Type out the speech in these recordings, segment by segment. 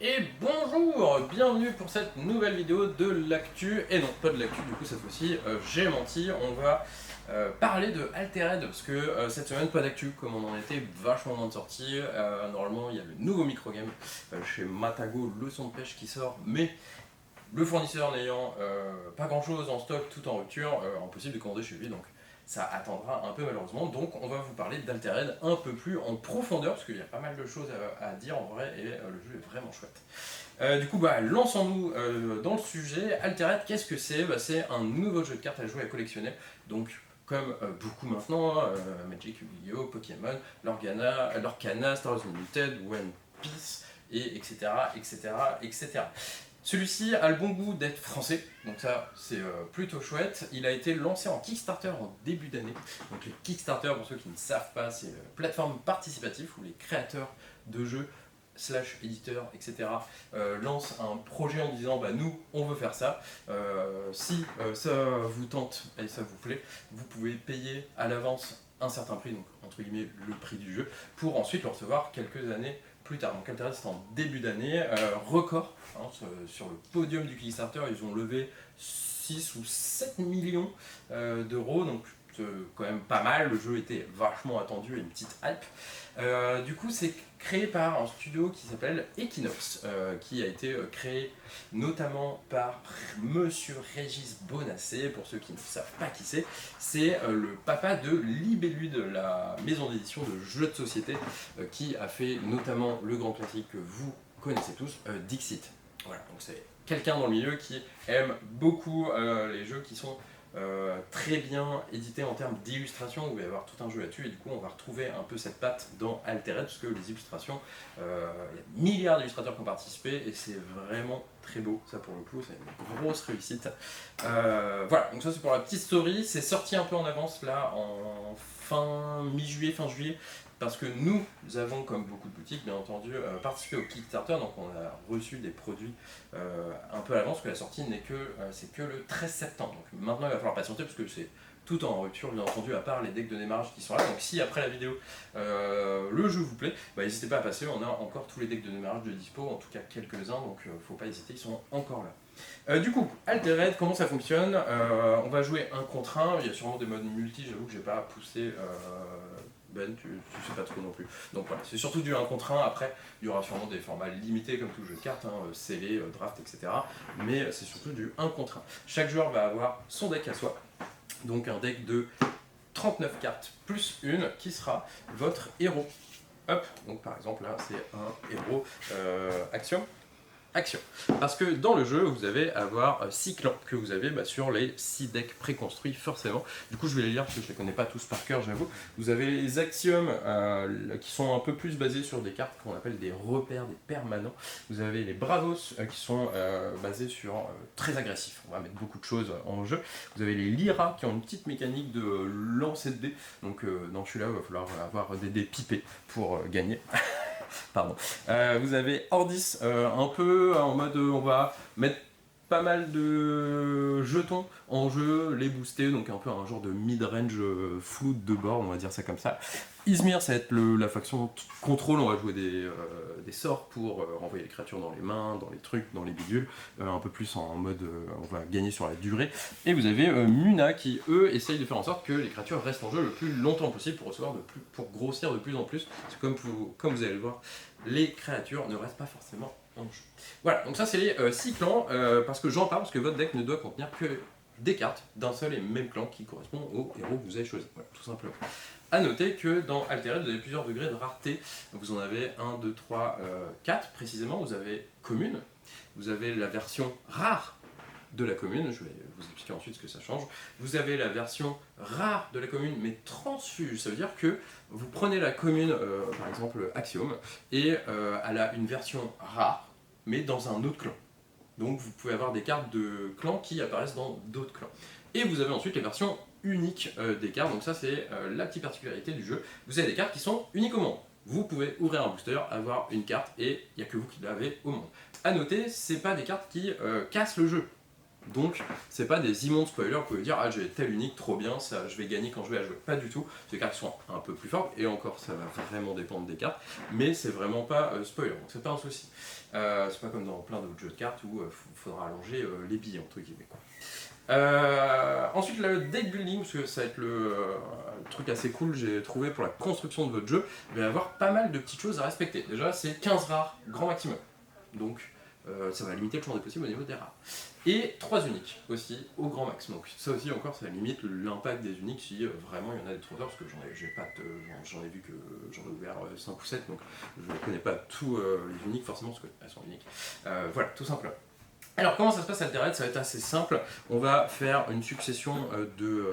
Et bonjour, bienvenue pour cette nouvelle vidéo de l'actu, et non pas de l'actu du coup cette fois-ci, j'ai menti, on va parler de Altered, parce que cette semaine pas d'actu, comme on en était vachement moins de sorties, normalement il y a le nouveau microgame chez Matago, le son de pêche qui sort, mais le fournisseur n'ayant pas grand chose en stock, tout en rupture, impossible de commander chez lui, donc ça attendra un peu malheureusement. Donc on va vous parler d'Altered un peu plus en profondeur, parce qu'il y a pas mal de choses à dire en vrai, et le jeu est vraiment chouette. Du coup, lançons-nous dans le sujet. Altered, qu'est-ce que c'est? C'est un nouveau jeu de cartes à jouer, à collectionner, donc comme beaucoup maintenant, Magic, Yu-Gi-Oh!, Pokémon, Lorcana, Star Wars Unlimited, One Piece, et etc. etc. etc. Celui-ci a le bon goût d'être français, donc ça c'est plutôt chouette. Il a été lancé en Kickstarter en début d'année. Donc les Kickstarter, pour ceux qui ne savent pas, c'est une plateforme participative où les créateurs de jeux slash éditeurs, etc. Lancent un projet en disant nous on veut faire ça. Si ça vous tente et ça vous plaît, vous pouvez payer à l'avance un certain prix, donc entre guillemets le prix du jeu, pour ensuite le recevoir quelques années plus tard. Donc Altered c'est en début d'année, record, hein, sur le podium du Kickstarter, ils ont levé 6 ou 7 millions d'euros, donc c'est quand même pas mal, le jeu était vachement attendu et une petite hype. Du coup c'est créé par un studio qui s'appelle Equinox, qui a été créé notamment par Monsieur Régis Bonassé. Pour ceux qui ne savent pas qui c'est le papa de Libellude, la maison d'édition de jeux de société qui a fait notamment le grand classique que vous connaissez tous, Dixit. Voilà, donc c'est quelqu'un dans le milieu qui aime beaucoup les jeux qui sont très bien édités en termes d'illustration. Vous va y avoir tout un jeu là-dessus, et du coup on va retrouver un peu cette patte dans Altered, parce que les illustrations, il y a milliards d'illustrateurs qui ont participé et c'est vraiment très beau, ça pour le coup c'est une grosse réussite. Voilà, donc ça c'est pour la petite story. C'est sorti un peu en avance là en mi-juillet, fin juillet, parce que nous avons, comme beaucoup de boutiques bien entendu, participé au Kickstarter, donc on a reçu des produits un peu à l'avance, parce que la sortie c'est que le 13 septembre. Donc maintenant il va falloir patienter, parce que c'est tout en rupture bien entendu, à part les decks de démarrage qui sont là. Donc si après la vidéo le jeu vous plaît, n'hésitez pas à passer, on a encore tous les decks de démarrage de dispo, en tout cas quelques-uns, donc faut pas hésiter, ils sont encore là. Du coup, Altered, comment ça fonctionne? On va jouer un contre un, il y a sûrement des modes multi, j'avoue que j'ai pas poussé. Ben, tu sais pas trop non plus. Donc voilà, c'est surtout du 1 contre 1. Après, il y aura sûrement des formats limités comme tout jeu de cartes, scellé, draft, etc. Mais c'est surtout du 1 contre 1. Chaque joueur va avoir son deck à soi. Donc un deck de 39 cartes plus une qui sera votre héros. Hop, donc par exemple là c'est un héros action. Parce que dans le jeu, vous allez avoir 6 clans que vous avez sur les 6 decks préconstruits forcément. Du coup, je vais les lire parce que je ne les connais pas tous par cœur, j'avoue. Vous avez les axiomes qui sont un peu plus basés sur des cartes qu'on appelle des repères, des permanents. Vous avez les bravos qui sont basés sur très agressifs. On va mettre beaucoup de choses en jeu. Vous avez les lyras qui ont une petite mécanique de lancer de dés. Donc dans celui-là, il va falloir avoir des dés pipés pour gagner. Pardon. Vous avez Ordis, un peu en mode on va mettre pas mal de jetons en jeu, les booster, donc un peu un genre de mid-range float de board, on va dire ça comme ça. Izmir, ça va être la faction contrôle, on va jouer des sorts pour renvoyer les créatures dans les mains, dans les trucs, dans les bidules, un peu plus en mode on va gagner sur la durée. Et vous avez Muna qui, eux, essayent de faire en sorte que les créatures restent en jeu le plus longtemps possible pour grossir de plus en plus. C'est comme vous allez le voir, les créatures ne restent pas forcément en jeu. Voilà, donc ça c'est les 6 clans, parce que j'en parle, parce que votre deck ne doit contenir que des cartes d'un seul et même clan qui correspond au héros que vous avez choisi, voilà, tout simplement. A noter que dans Altered, vous avez plusieurs degrés de rareté. Vous en avez 1, 2, 3, 4 précisément. Vous avez commune, vous avez la version rare de la commune, je vais vous expliquer ensuite ce que ça change. Vous avez la version rare de la commune, mais transfuge, ça veut dire que vous prenez la commune, par exemple Axiom, et elle a une version rare, mais dans un autre clan. Donc vous pouvez avoir des cartes de clans qui apparaissent dans d'autres clans. Et vous avez ensuite les versions uniques des cartes, donc ça c'est la petite particularité du jeu. Vous avez des cartes qui sont uniques au monde. Vous pouvez ouvrir un booster, avoir une carte, et il n'y a que vous qui l'avez au monde. A noter, c'est pas des cartes qui cassent le jeu. Donc, c'est pas des immondes spoilers, vous pouvez dire ah j'ai tel unique, trop bien, ça je vais gagner quand je vais la jouer. Pas du tout, ces cartes sont un peu plus fortes, et encore ça va vraiment dépendre des cartes, mais c'est vraiment pas spoiler, donc c'est pas un souci. C'est pas comme dans plein d'autres jeux de cartes où il faudra allonger les billes entre guillemets. Quoi. Ensuite le deck building, parce que ça va être le truc assez cool j'ai trouvé pour la construction de votre jeu, il va y avoir pas mal de petites choses à respecter. Déjà c'est 15 rares grand maximum, donc ça va limiter le champ des possibles au niveau des rares. Et 3 uniques aussi au grand max, donc ça aussi encore ça limite l'impact des uniques si vraiment il y en a des trop tard, parce que j'en ai vu que j'en ai ouvert 5 ou 7, donc je ne connais pas tous les uniques forcément parce qu'elles sont uniques. Voilà, tout simplement. Alors comment ça se passe Altered? Ça va être assez simple, on va faire une succession de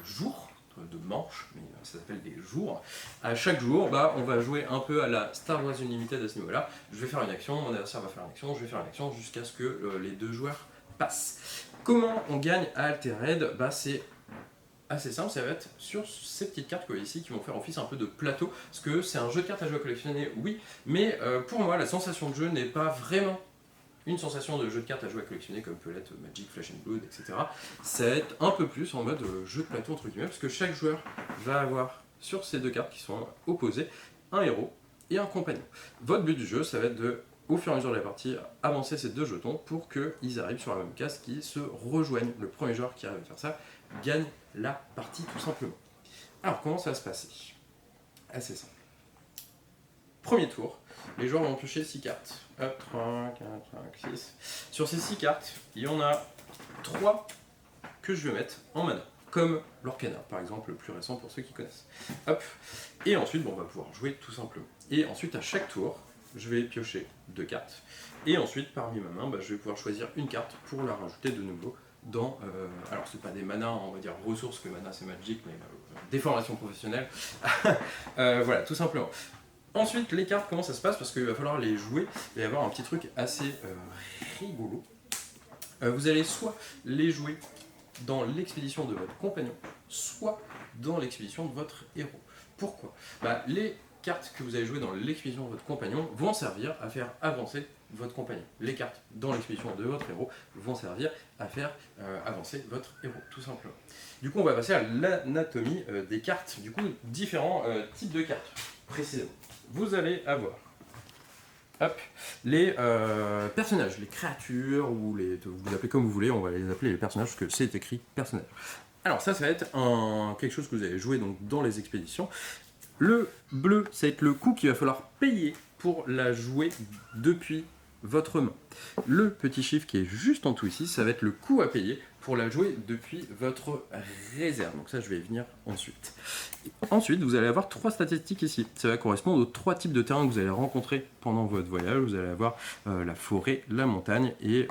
jours, de manches, mais ça s'appelle des jours. À chaque jour, on va jouer un peu à la Star Wars Unlimited à ce niveau-là. Je vais faire une action, mon adversaire va faire une action, je vais faire une action jusqu'à ce que les deux joueurs passent. Comment on gagne à Altered? C'est assez simple, ça va être sur ces petites cartes que vous voyez ici qui vont faire office un peu de plateau, parce que c'est un jeu de cartes à jouer à collectionner, oui, mais pour moi la sensation de jeu n'est pas vraiment une sensation de jeu de cartes à jouer à collectionner comme peut l'être Magic, Flash and Blood, etc. Ça va être un peu plus en mode jeu de plateau entre guillemets, parce que chaque joueur va avoir sur ces deux cartes qui sont opposées un héros et un compagnon. Votre but du jeu, ça va être de, au fur et à mesure de la partie, avancer ces deux jetons pour qu'ils arrivent sur la même case, qui se rejoignent. Le premier joueur qui arrive à faire ça gagne la partie tout simplement. Alors comment ça va se passer? Assez simple. Premier tour, les joueurs vont piocher 6 cartes. Hop, 3, 4, 5, 6. Sur ces 6 cartes, il y en a 3 que je vais mettre en mana, comme l'Orcana, par exemple, le plus récent pour ceux qui connaissent. Hop, et ensuite, on va pouvoir jouer tout simplement. Et ensuite, à chaque tour, je vais piocher 2 cartes. Et ensuite, parmi ma main, je vais pouvoir choisir une carte pour la rajouter de nouveau dans... alors, c'est pas des manas, on va dire ressources, que mana c'est Magic, mais des formations professionnelles. Voilà, tout simplement. Ensuite, les cartes, comment ça se passe? Parce qu'il va falloir les jouer, il va y avoir un petit truc assez rigolo. Vous allez soit les jouer dans l'expédition de votre compagnon, soit dans l'expédition de votre héros. Pourquoi? Les cartes que vous allez jouer dans l'expédition de votre compagnon vont servir à faire avancer votre compagnon. Les cartes dans l'expédition de votre héros vont servir à faire avancer votre héros, tout simplement. Du coup, on va passer à l'anatomie des cartes, du coup, différents types de cartes, précisément. Vous allez avoir les personnages, les créatures, ou vous les appelez comme vous voulez, on va les appeler les personnages parce que c'est écrit personnage. Alors ça va être quelque chose que vous allez jouer donc, dans les expéditions. Le bleu, ça va être le coût qu'il va falloir payer pour la jouer depuis votre main. Le petit chiffre qui est juste en dessous ici, ça va être le coût à payer pour la jouer depuis votre réserve. Donc ça, je vais y venir ensuite. Et ensuite, vous allez avoir 3 statistiques ici. Ça va correspondre aux 3 types de terrains que vous allez rencontrer pendant votre voyage. Vous allez avoir la forêt, la montagne et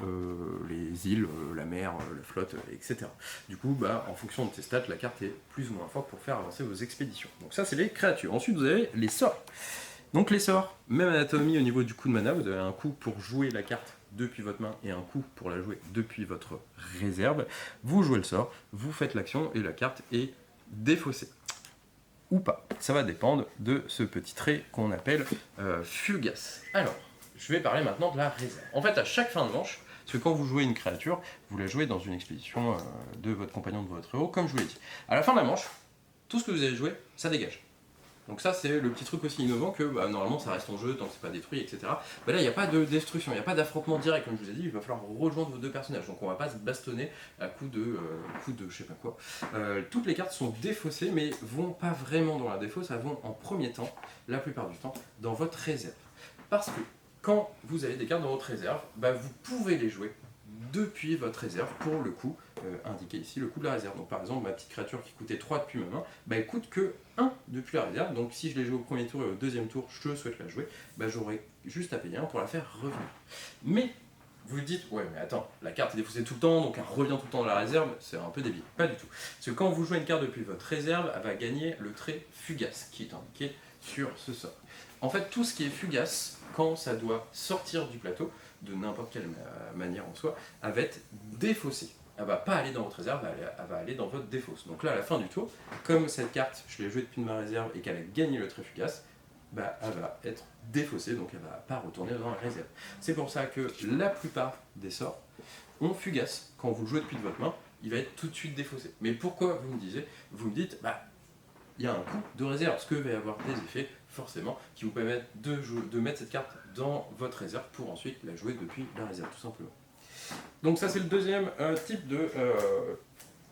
les îles, la mer, la flotte, etc. Du coup, en fonction de ces stats, la carte est plus ou moins forte pour faire avancer vos expéditions. Donc ça, c'est les créatures. Ensuite, vous avez les sorts. Donc les sorts, même anatomie au niveau du coup de mana, vous avez un coup pour jouer la carte depuis votre main et un coup pour la jouer depuis votre réserve. Vous jouez le sort, vous faites l'action et la carte est défaussée. Ou pas. Ça va dépendre de ce petit trait qu'on appelle fugace. Alors, je vais parler maintenant de la réserve. En fait, à chaque fin de manche, parce que quand vous jouez une créature, vous la jouez dans une expédition de votre compagnon, de votre héros, comme je vous l'ai dit. À la fin de la manche, tout ce que vous avez joué, ça dégage. Donc ça c'est le petit truc aussi innovant que normalement ça reste en jeu tant que c'est pas détruit, etc. Là il n'y a pas de destruction, il n'y a pas d'affrontement direct comme je vous ai dit, il va falloir rejoindre vos deux personnages. Donc on va pas se bastonner à coup de je sais pas quoi. Toutes les cartes sont défaussées mais vont pas vraiment dans la défausse, elles vont en premier temps, la plupart du temps, dans votre réserve. Parce que quand vous avez des cartes dans votre réserve, vous pouvez les jouer depuis votre réserve pour le coup indiqué ici le coût de la réserve. Donc par exemple ma petite créature qui coûtait 3 depuis ma main, elle coûte que 1 depuis la réserve. Donc si je l'ai joué au premier tour et au deuxième tour je souhaite la jouer, j'aurai juste à payer 1 pour la faire revenir. Mais vous dites, ouais mais attends, la carte est défaussée tout le temps, donc elle revient tout le temps dans la réserve, c'est un peu débile. Pas du tout. Parce que quand vous jouez une carte depuis votre réserve, elle va gagner le trait fugace qui est indiqué sur ce sort. En fait tout ce qui est fugace, quand ça doit sortir du plateau, de n'importe quelle manière en soi, elle va être défaussée. Elle ne va pas aller dans votre réserve, elle va aller dans votre défausse. Donc là, à la fin du tour, comme cette carte, je l'ai jouée depuis ma réserve et qu'elle a gagné le trait fugace, bah, elle va être défaussée, donc elle ne va pas retourner dans la réserve. C'est pour ça que la plupart des sorts ont fugace. Quand vous le jouez depuis de votre main, il va être tout de suite défaussé. Mais pourquoi vous me dites, bah, il y a un coup de réserve, parce qu'il va y avoir des effets, forcément, qui vous permettent de mettre cette carte dans votre réserve pour ensuite la jouer depuis la réserve, tout simplement. Donc ça c'est le deuxième type de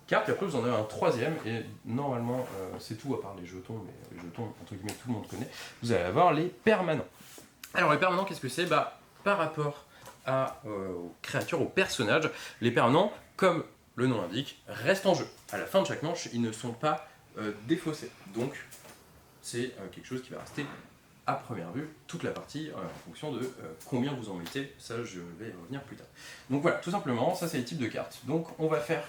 carte, et après vous en avez un troisième, et normalement c'est tout à part les jetons, mais les jetons, entre guillemets, tout le monde connaît. Vous allez avoir les permanents. Alors les permanents, qu'est-ce que c'est? Bah, par rapport aux créatures, aux personnages, les permanents, comme le nom l'indique, restent en jeu. À la fin de chaque manche, ils ne sont pas défaussés. Donc c'est quelque chose qui va rester à première vue toute la partie en fonction de combien vous en mettez. Ça, je vais y revenir plus tard. Donc voilà, tout simplement, ça c'est les types de cartes. Donc on va faire,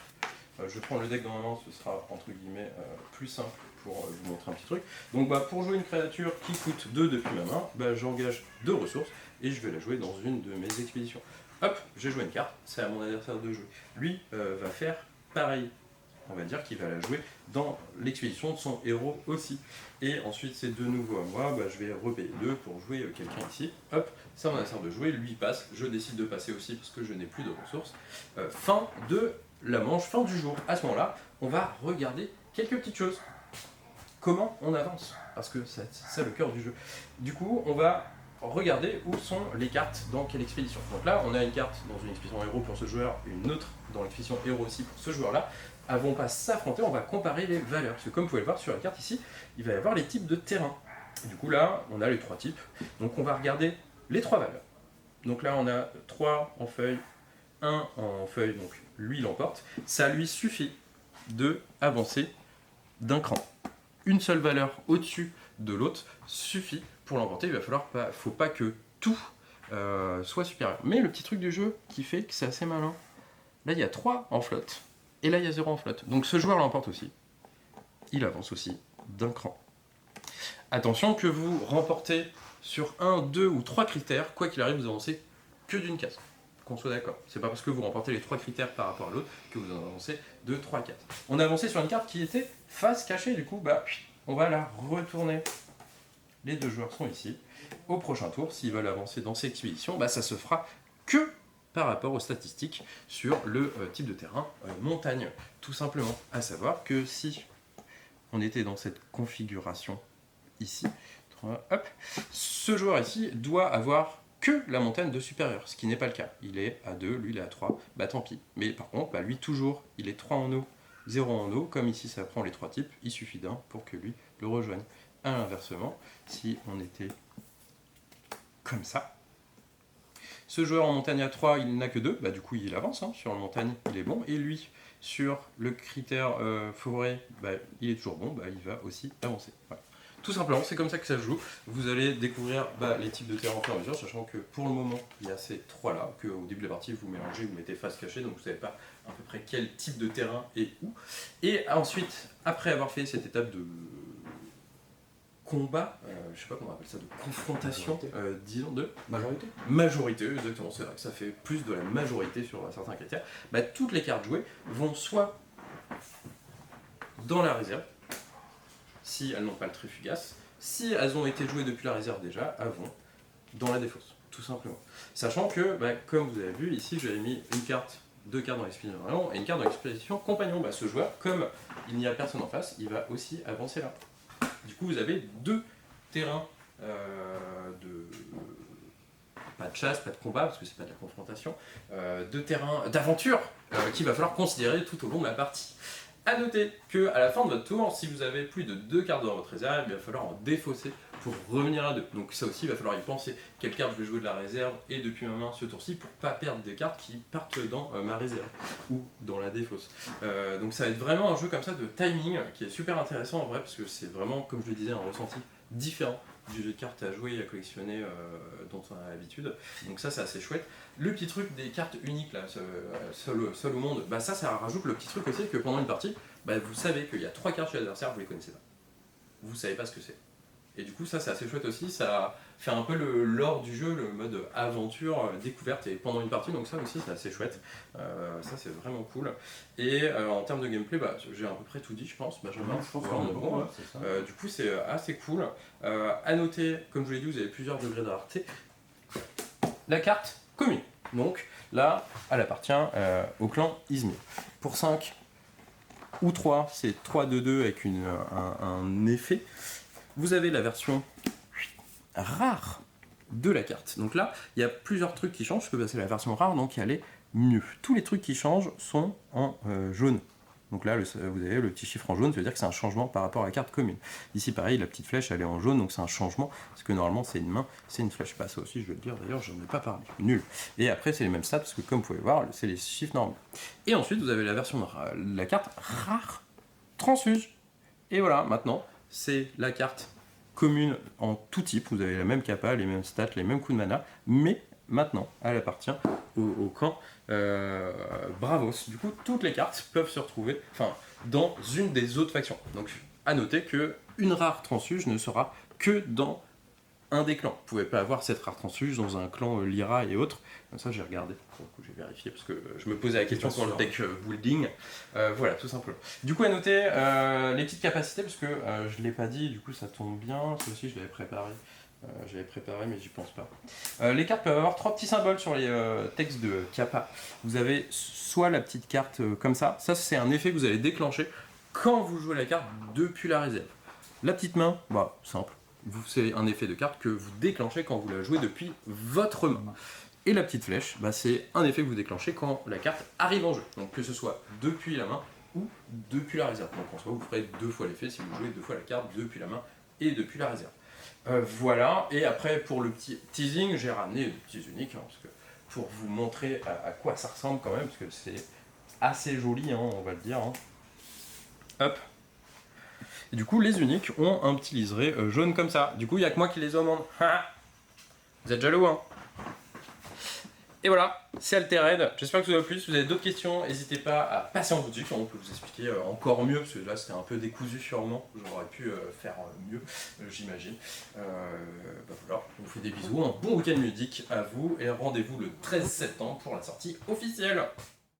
je prends le deck dans ma main, ce sera entre guillemets plus simple pour vous montrer un petit truc. Donc bah, pour jouer une créature qui coûte 2 depuis ma main, bah, j'engage 2 ressources et je vais la jouer dans une de mes expéditions. Hop, j'ai joué une carte, c'est à mon adversaire de jouer. Lui va faire pareil. On va dire qu'il va la jouer dans l'expédition de son héros aussi. Et ensuite, c'est de nouveau à moi, bah, je vais repayer 2 pour jouer quelqu'un ici. Hop, ça on a sert de jouer, lui il passe, je décide de passer aussi parce que je n'ai plus de ressources. Fin de la manche, fin du jour. À ce moment-là, on va regarder quelques petites choses. Comment on avance? Parce que c'est ça le cœur du jeu. Du coup, on va regarder où sont les cartes dans quelle expédition. Donc là, on a une carte dans une expédition héros pour ce joueur, une autre dans l'expédition héros aussi pour ce joueur-là. Elles vont pas s'affronter, on va comparer les valeurs. Parce que comme vous pouvez le voir sur la carte ici, il va y avoir les types de terrain. Du coup là, on a les 3 types. Donc on va regarder les 3 valeurs. Donc là, on a 3 en feuille, 1 en feuille, donc lui il l'emporte. Ça lui suffit de avancer d'un cran. Une seule valeur au-dessus de l'autre suffit pour l'emporter. Il va falloir faut pas que tout soit supérieur. Mais le petit truc du jeu qui fait que c'est assez malin, là il y a 3 en flotte. Et là, il y a 0 en flotte. Donc ce joueur l'emporte aussi. Il avance aussi d'un cran. Attention que vous remportez sur 1, 2 ou 3 critères, quoi qu'il arrive, vous avancez que d'une case. Qu'on soit d'accord. C'est pas parce que vous remportez les 3 critères par rapport à l'autre que vous en avancez de 3 4. On a avancé sur une carte qui était face cachée, du coup, bah, on va la retourner. Les 2 joueurs sont ici. Au prochain tour, s'ils veulent avancer dans cette expédition, bah, ça se fera que par rapport aux statistiques sur le type de terrain montagne, tout simplement. À savoir que si on était dans cette configuration ici, hop, ce joueur ici doit avoir que la montagne de supérieur, ce qui n'est pas le cas. Il est à 2, lui il est à 3, bah tant pis. Mais par contre, bah, lui toujours, il est 3 en eau, 0 en eau, comme ici ça prend les 3 types, il suffit d'un pour que lui le rejoigne. À l'inversement, si on était comme ça, ce joueur en montagne à 3, il n'a que 2, bah du coup il avance, hein, sur la montagne il est bon, et lui sur le critère forêt, bah, il est toujours bon, bah, il va aussi avancer. Voilà. Tout simplement, c'est comme ça que ça se joue. Vous allez découvrir les types de terrain au fur et à mesure, sachant que pour le moment, il y a ces 3 là, qu'au début de la partie vous mélangez, vous mettez face cachée, donc vous ne savez pas à peu près quel type de terrain et où. Et ensuite, après avoir fait cette étape de combat, je sais pas comment on appelle ça, de confrontation, disons de majorité, exactement, c'est vrai que ça fait plus de la majorité sur certains critères, bah, toutes les cartes jouées vont soit dans la réserve, si elles n'ont pas le trait fugace, si elles ont été jouées depuis la réserve déjà, elles vont dans la défausse, tout simplement. Sachant que, bah, comme vous avez vu, ici j'avais mis une carte, 2 cartes dans l'expédition compagnon et une carte dans l'expédition compagnon. Bah, ce joueur, comme il n'y a personne en face, il va aussi avancer là. Du coup, vous avez 2 terrains pas de chasse, pas de combat, parce que c'est pas de la confrontation, 2 terrains d'aventure qu'il va falloir considérer tout au long de la partie. A noter qu'à la fin de votre tour, si vous avez plus de 2 cartes dans votre réserve, il va falloir en défausser pour revenir à 2. Donc ça aussi, il va falloir y penser. Quelle carte je vais jouer de la réserve et depuis ma main ce tour-ci pour pas perdre des cartes qui partent dans ma réserve ou dans la défausse. Donc ça va être vraiment un jeu comme ça de timing qui est super intéressant en vrai, parce que c'est vraiment, comme je le disais, un ressenti différent du jeu de cartes à jouer et à collectionner dont on a l'habitude. Donc ça c'est assez chouette. Le petit truc des cartes uniques là, seul au monde, bah ça rajoute le petit truc aussi que pendant une partie, bah vous savez qu'il y a 3 cartes chez l'adversaire, vous les connaissez pas. Vous savez pas ce que c'est. Et du coup ça c'est assez chouette aussi, ça fait un peu le lore du jeu, le mode aventure, découverte et pendant une partie, donc ça aussi c'est assez chouette. Ça c'est vraiment cool. Et en termes de gameplay, bah, j'ai à peu près tout dit je pense, Benjamin. Je pense qu'on est bon, ouais, c'est ça. Du coup c'est assez cool. À noter, comme je vous l'ai dit, vous avez plusieurs degrés de rareté. La carte commune. Donc là, elle appartient au clan Izmir. Pour 5 ou 3, c'est 3-2-2 avec un effet. Vous avez la version rare de la carte. Donc là, il y a plusieurs trucs qui changent, parce que c'est la version rare, donc elle est mieux. Tous les trucs qui changent sont en jaune. Donc là, vous avez le petit chiffre en jaune, ça veut dire que c'est un changement par rapport à la carte commune. Ici, pareil, la petite flèche, elle est en jaune, donc c'est un changement, parce que normalement, c'est une main, c'est une flèche. Bah, ça aussi, je vais le dire, d'ailleurs, j'en ai pas parlé. Nul. Et après, c'est les mêmes stats, parce que comme vous pouvez voir, c'est les chiffres normaux. Et ensuite, vous avez la version de la carte rare transfuge. Et voilà, maintenant, c'est la carte commune en tout type. Vous avez la même capa, les mêmes stats, les mêmes coups de mana, mais maintenant, elle appartient au camp Bravos. Du coup, toutes les cartes peuvent se retrouver dans une des autres factions. Donc, à noter que une rare transfuge ne sera que dans un des clans. Vous ne pouvez pas avoir cette rare transfuge dans un clan Lyra et autres. Comme ça, j'ai regardé, pour le coup, j'ai vérifié, parce que je me posais la question pour le deck building. Voilà, tout simplement. Du coup, à noter les petites capacités, parce que je ne l'ai pas dit, du coup, ça tombe bien. Ça aussi, je l'avais préparé. Mais j'y pense pas. Les cartes peuvent avoir 3 petits symboles sur les textes de Kappa. Vous avez soit la petite carte comme ça c'est un effet que vous allez déclencher quand vous jouez la carte depuis la réserve. La petite main, bah simple, c'est un effet de carte que vous déclenchez quand vous la jouez depuis votre main. Et la petite flèche, bah, c'est un effet que vous déclenchez quand la carte arrive en jeu. Donc que ce soit depuis la main ou depuis la réserve. Donc en soi, vous ferez 2 fois l'effet si vous jouez 2 fois la carte depuis la main et depuis la réserve. Voilà, et après pour le petit teasing, j'ai ramené des petits uniques, parce que pour vous montrer à quoi ça ressemble quand même, parce que c'est assez joli, on va le dire. Hop. Et du coup, les uniques ont un petit liseré jaune comme ça. Du coup, il n'y a que moi qui les ai au monde. Vous êtes jaloux, hein? Et voilà, c'est Altered. J'espère que ça vous a plu. Si vous avez d'autres questions, n'hésitez pas à passer en boutique. On peut vous expliquer encore mieux, parce que là c'était un peu décousu sûrement. J'aurais pu faire mieux, j'imagine. Voilà, je vous fais des bisous. Un bon week-end ludique à vous et rendez-vous le 13 septembre pour la sortie officielle.